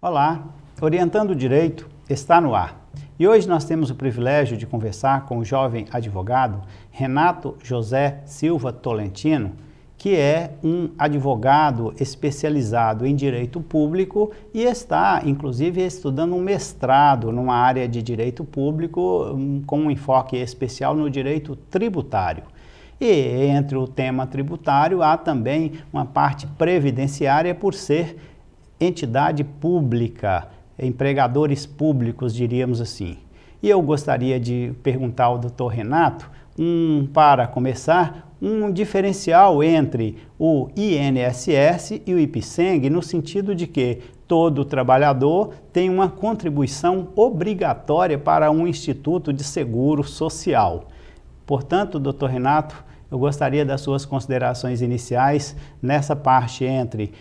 Olá, Orientando o Direito está no ar. E hoje nós temos o privilégio de conversar com o jovem advogado Renato José Silva Tolentino, que é um advogado especializado em direito público e está, inclusive, estudando um mestrado numa área de direito público com um enfoque especial no direito tributário. E entre o tema tributário há também uma parte previdenciária por ser entidade pública, empregadores públicos, diríamos assim. E eu gostaria de perguntar ao Dr. Renato, para começar, um diferencial entre o INSS e o IPSENG, no sentido de que todo trabalhador tem uma contribuição obrigatória para um instituto de seguro social. Portanto, Dr. Renato, eu gostaria das suas considerações iniciais nessa parte entre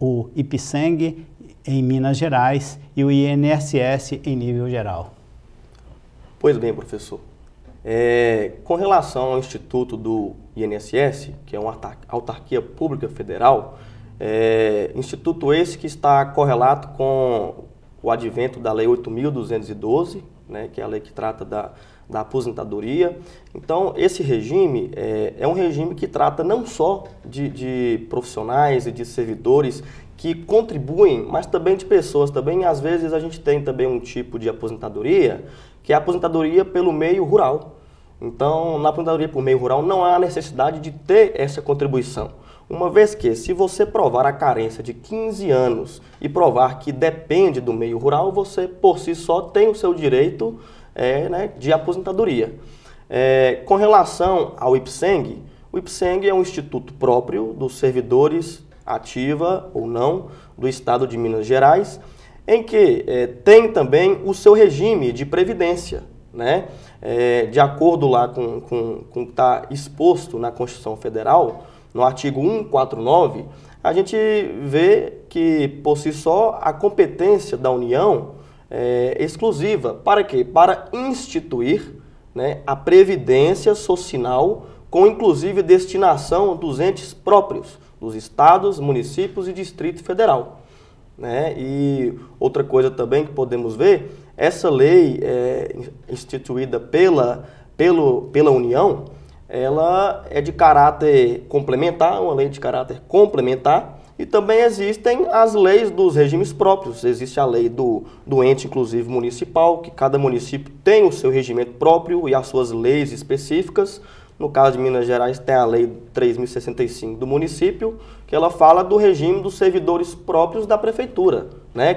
o IPSENG em Minas Gerais e o INSS em nível geral. Pois bem, professor. Com relação ao Instituto do INSS, que é uma autarquia pública federal, instituto esse que está correlato com o advento da Lei 8.212, né, que é a lei que trata da aposentadoria. Então, esse regime é um regime que trata não só de profissionais e de servidores que contribuem, mas também de pessoas. Também, às vezes, a gente tem também um tipo de aposentadoria, que é a aposentadoria pelo meio rural. Então, na aposentadoria por meio rural, não há necessidade de ter essa contribuição. Uma vez que, se você provar a carência de 15 anos e provar que depende do meio rural, você, por si só, tem o seu direito de aposentadoria. Com relação ao IPSENG, o IPSENG é um instituto próprio dos servidores ativa ou não do Estado de Minas Gerais, em que tem também o seu regime de previdência, né? De acordo lá com o que está exposto na Constituição Federal, no artigo 149, a gente vê que, por si só, a competência da União é exclusiva. Para quê? Para instituir, né, a previdência social com, inclusive, destinação dos entes próprios, dos estados, municípios e Distrito Federal, né? E outra coisa também que podemos ver, essa lei instituída pela União, ela é de caráter complementar, uma lei de caráter complementar, e também existem as leis dos regimes próprios. Existe a lei do ente, inclusive, municipal, que cada município tem o seu regimento próprio e as suas leis específicas. No caso de Minas Gerais, tem a Lei 3.065 do município, que ela fala do regime dos servidores próprios da prefeitura, né,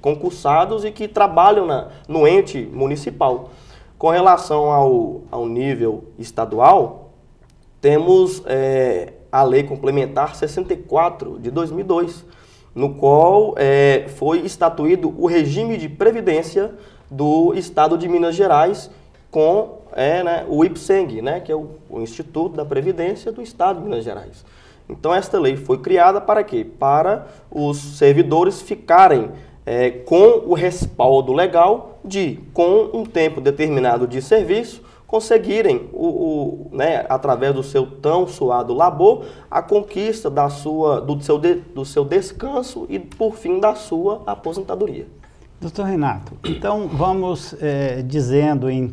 concursados e que trabalham no ente municipal. Com relação ao nível estadual, temos a Lei Complementar 64 de 2002, no qual foi estatuído o regime de previdência do Estado de Minas Gerais com o IPSENG, né, que é o Instituto da Previdência do Estado de Minas Gerais. Então, esta lei foi criada para quê? Para os servidores ficarem com o respaldo legal com um tempo determinado de serviço, conseguirem, através do seu tão suado labor, a conquista do seu descanso e, por fim, da sua aposentadoria. Doutor Renato, então vamos dizendo em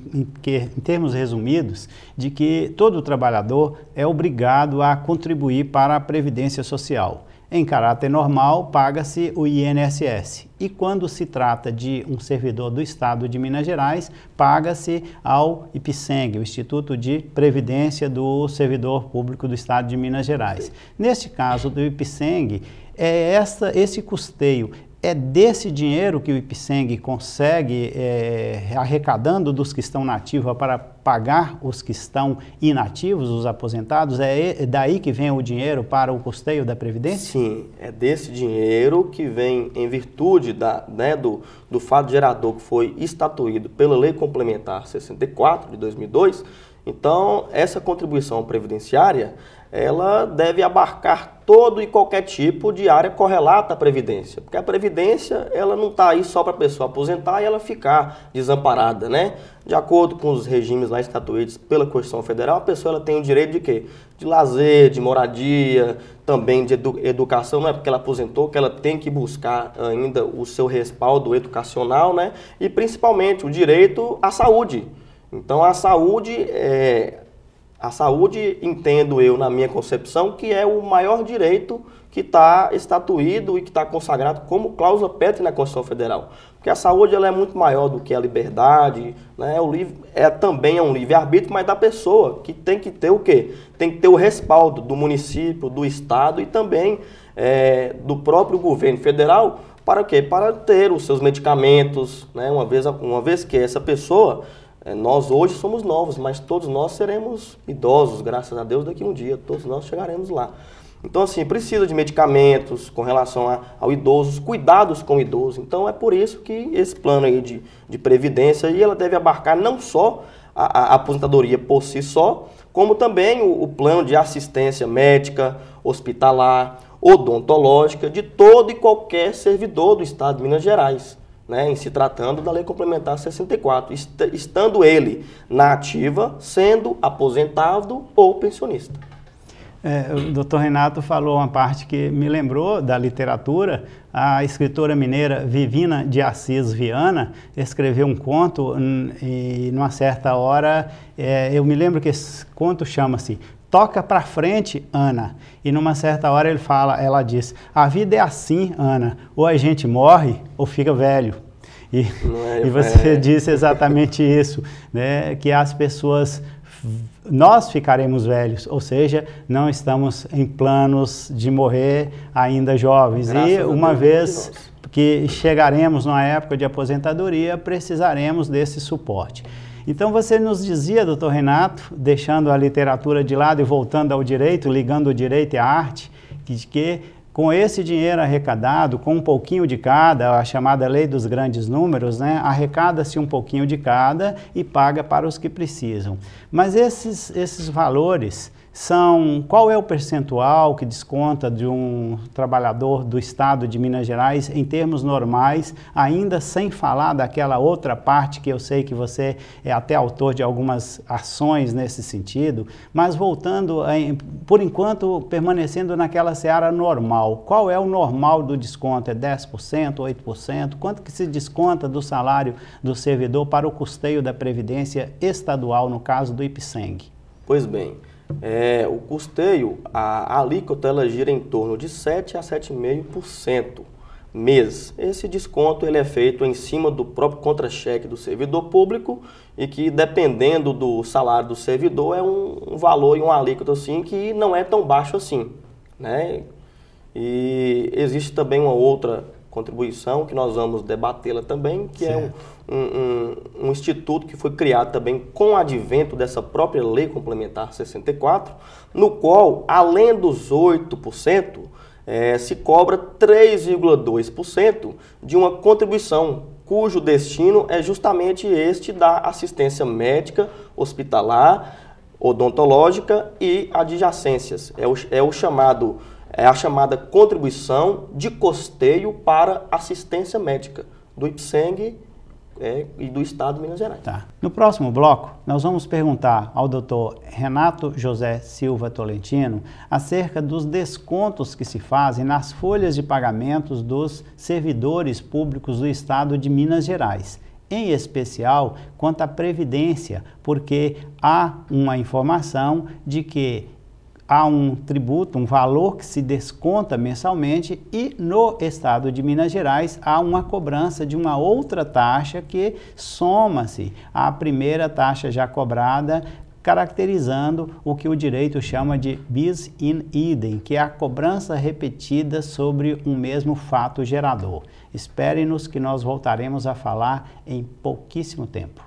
termos resumidos de que todo trabalhador é obrigado a contribuir para a Previdência Social. Em caráter normal, paga-se o INSS. E quando se trata de um servidor do Estado de Minas Gerais, paga-se ao IPSENG, o Instituto de Previdência do Servidor Público do Estado de Minas Gerais. Neste caso do IPSENG, esse custeio é desse dinheiro que o IPSENG consegue, arrecadando dos que estão na ativa para pagar os que estão inativos, os aposentados? É daí que vem o dinheiro para o custeio da Previdência? Sim, é desse dinheiro que vem em virtude do fato gerador que foi estatuído pela Lei Complementar 64 de 2002. Então, essa contribuição previdenciária, ela deve abarcar todo e qualquer tipo de área correlata à Previdência. Porque a Previdência, ela não está aí só para a pessoa aposentar e ela ficar desamparada, né? De acordo com os regimes lá estatuídos pela Constituição Federal, a pessoa ela tem o direito de quê? De lazer, de moradia, também de educação, não é porque ela aposentou que ela tem que buscar ainda o seu respaldo educacional, né? E principalmente o direito à saúde. Então a saúde, entendo eu na minha concepção, que é o maior direito que está estatuído e que está consagrado como cláusula pétrea na Constituição Federal. Porque a saúde ela é muito maior do que a liberdade, né? Também é um livre-arbítrio, mas da pessoa, que tem que ter o quê? Tem que ter o respaldo do município, do estado e também do próprio governo federal. Para quê? Para ter os seus medicamentos, né? Uma vez que essa pessoa, nós hoje somos novos, mas todos nós seremos idosos, graças a Deus, daqui a um dia, todos nós chegaremos lá. Então, assim, precisa de medicamentos com relação ao idoso, os cuidados com o idoso. Então, é por isso que esse plano aí de previdência, ela deve abarcar não só a aposentadoria por si só, como também o plano de assistência médica, hospitalar, odontológica, de todo e qualquer servidor do Estado de Minas Gerais, né, em se tratando da Lei Complementar 64, estando ele na ativa, sendo aposentado ou pensionista. O doutor Renato falou uma parte que me lembrou da literatura. A escritora mineira Vivina de Assis Viana escreveu um conto e, numa certa hora, eu me lembro que esse conto chama-se Toca pra frente, Ana. E numa certa hora ela diz, a vida é assim, Ana, ou a gente morre ou fica velho. E você disse exatamente isso, né? Que as pessoas, nós ficaremos velhos, ou seja, não estamos em planos de morrer ainda jovens. E uma vez que chegaremos numa época de aposentadoria, precisaremos desse suporte. Então você nos dizia, doutor Renato, deixando a literatura de lado e voltando ao direito, ligando o direito e a arte, que com esse dinheiro arrecadado, com um pouquinho de cada, a chamada lei dos grandes números, né, arrecada-se um pouquinho de cada e paga para os que precisam. Mas esses valores são, qual é o percentual que desconta de um trabalhador do estado de Minas Gerais em termos normais, ainda sem falar daquela outra parte que eu sei que você é até autor de algumas ações nesse sentido, mas voltando, por enquanto, permanecendo naquela seara normal. Qual é o normal do desconto? É 10%, 8%? Quanto que se desconta do salário do servidor para o custeio da Previdência Estadual, no caso do IPSENG? Pois bem, o custeio, a alíquota ela gira em torno de 7 a 7,5% mês. Esse desconto ele é feito em cima do próprio contra-cheque do servidor público e que, dependendo do salário do servidor, é um valor e uma alíquota assim, que não é tão baixo assim, né? E existe também uma outra contribuição que nós vamos debatê-la também, que certo. É um instituto que foi criado também com o advento dessa própria Lei Complementar 64, no qual, além dos 8%, se cobra 3,2% de uma contribuição, cujo destino é justamente este da assistência médica, hospitalar, odontológica e adjacências. É a chamada contribuição de custeio para assistência médica do IPSENG e do Estado de Minas Gerais. Tá. No próximo bloco, nós vamos perguntar ao Dr. Renato José Silva Tolentino acerca dos descontos que se fazem nas folhas de pagamentos dos servidores públicos do Estado de Minas Gerais, em especial quanto à Previdência, porque há uma informação de que há um tributo, um valor que se desconta mensalmente e no estado de Minas Gerais há uma cobrança de uma outra taxa que soma-se à primeira taxa já cobrada, caracterizando o que o direito chama de bis in idem, que é a cobrança repetida sobre um mesmo fato gerador. Espere-nos que nós voltaremos a falar em pouquíssimo tempo.